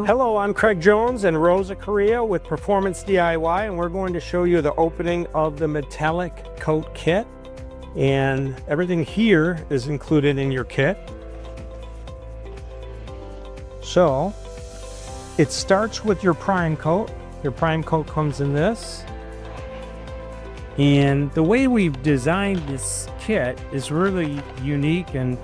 Hello, I'm Craig Jones and Rosa Correia with Performance DIY, and we're going to show you the opening of the metallic coat kit. And everything here is included in your kit. So it starts with your prime coat. Your prime coat comes in this. And the way we've designed this kit is really unique and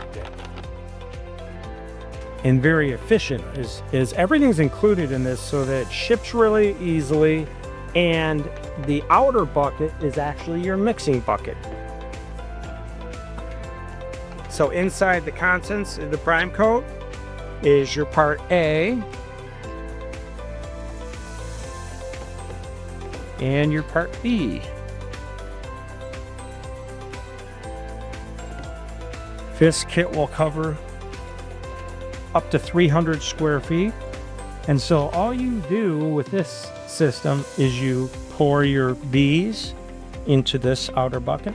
very efficient. Is everything's included in this so that it ships really easily, and the outer bucket is actually your mixing bucket. So inside the contents of the prime coat is your part A and your part B. This kit will cover up to 300 square feet. And so all you do with this system is you pour your B's into this outer bucket,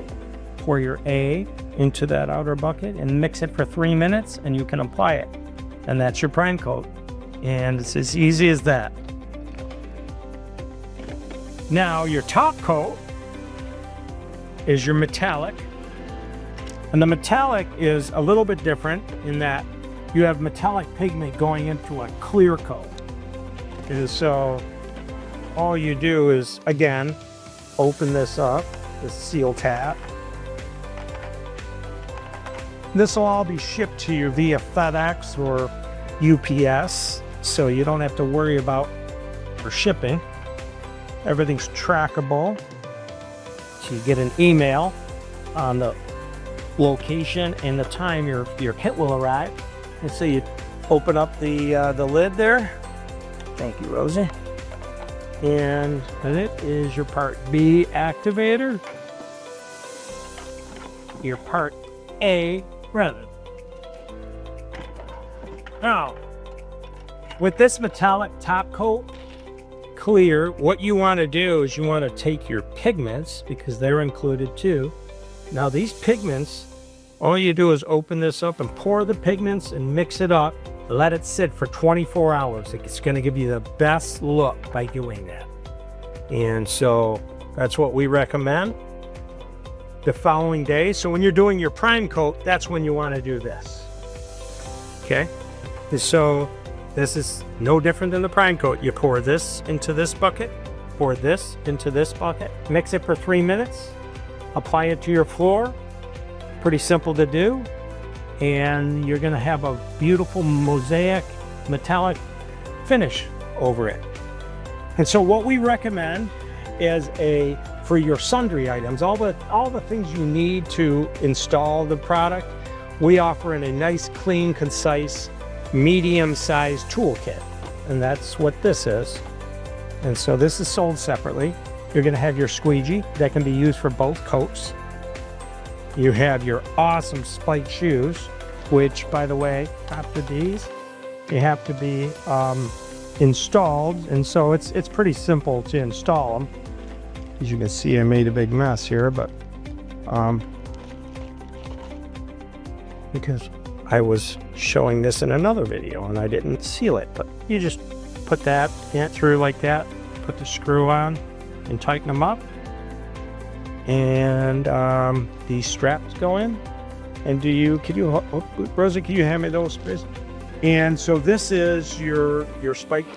pour your A into that outer bucket, and mix it for 3 minutes, and you can apply it. And that's your prime coat. And it's as easy as that. Now your top coat is your metallic. And the metallic is a little bit different in that you have metallic pigment going into a clear coat. And so all you do is, again, open this up, the seal tab. This will all be shipped to you via FedEx or UPS, so you don't have to worry about for shipping. Everything's trackable. So you get an email on the location and the time your kit will arrive. And so you open up the lid there. Thank you, Rosie. And it is your part B activator, your part A resin. Now, with this metallic top coat clear, what you want to do is you want to take your pigments, because they're included too. Now these pigments, all you do is open this up and pour the pigments and mix it up. Let it sit for 24 hours. It's going to give you the best look by doing that. And so that's what we recommend. The following day, so when you're doing your prime coat, that's when you want to do this. Okay? And so this is no different than the prime coat. You pour this into this bucket, pour this into this bucket, mix it for 3 minutes, apply it to your floor. Pretty simple to do, and you're going to have a beautiful mosaic metallic finish over it. And so what we recommend is for your sundry items, all the things you need to install the product, we offer in a nice, clean, concise, medium-sized toolkit, and that's what this is. And so this is sold separately. You're going to have your squeegee that can be used for both coats. You have your awesome spiked shoes, which, by the way, after these, they have to be installed, and so it's pretty simple to install them. As you can see, I made a big mess here, but because I was showing this in another video and I didn't seal it, but you just put that through like that, put the screw on, and tighten them up. And these straps go in. And Rosie, can you hand me those, please? And so this is your spiked.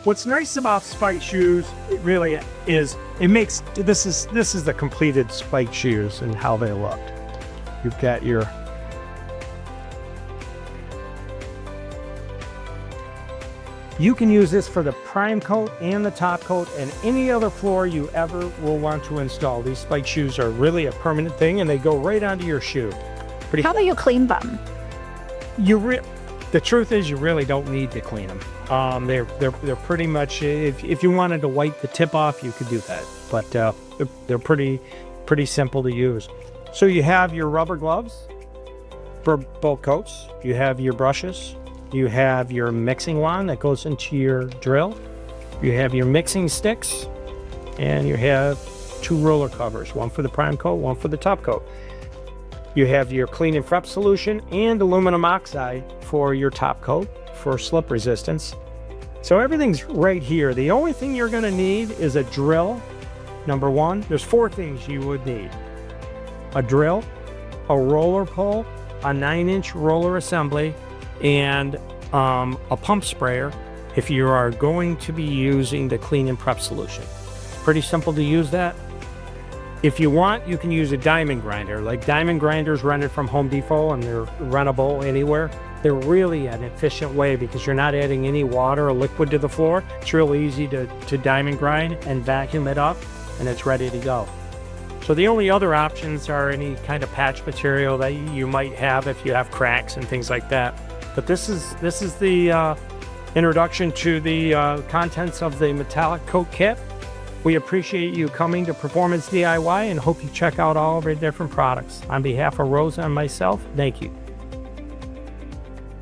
What's nice about spiked shoes, it really is, this is the completed spiked shoes and how they look. You've got your You can use this for the prime coat and the top coat and any other floor you ever will want to install. These spiked shoes are really a permanent thing, and they go right onto your shoe. How do you clean them? The truth is, you really don't need to clean them. They're pretty much, if you wanted to wipe the tip off, you could do that. But they're pretty simple to use. So you have your rubber gloves for both coats. You have your brushes. You have your mixing wand that goes into your drill. You have your mixing sticks, and you have 2 roller covers, one for the prime coat, one for the top coat. You have your clean and prep solution and aluminum oxide for your top coat for slip resistance. So everything's right here. The only thing you're going to need is a drill. Number one, there's 4 things you would need: a drill, a roller pull, a 9-inch roller assembly, and a pump sprayer if you are going to be using the clean and prep solution. It's pretty simple to use that. If you want, you can use a diamond grinder. Like diamond grinders rented from Home Depot, and they're rentable anywhere. They're really an efficient way because you're not adding any water or liquid to the floor. It's real easy to diamond grind and vacuum it up, and it's ready to go. So the only other options are any kind of patch material that you might have if you have cracks and things like that. But this is the introduction to the contents of the metallic coat kit. We appreciate you coming to Performance DIY and hope you check out all of our different products. On behalf of Rosa and myself, thank you.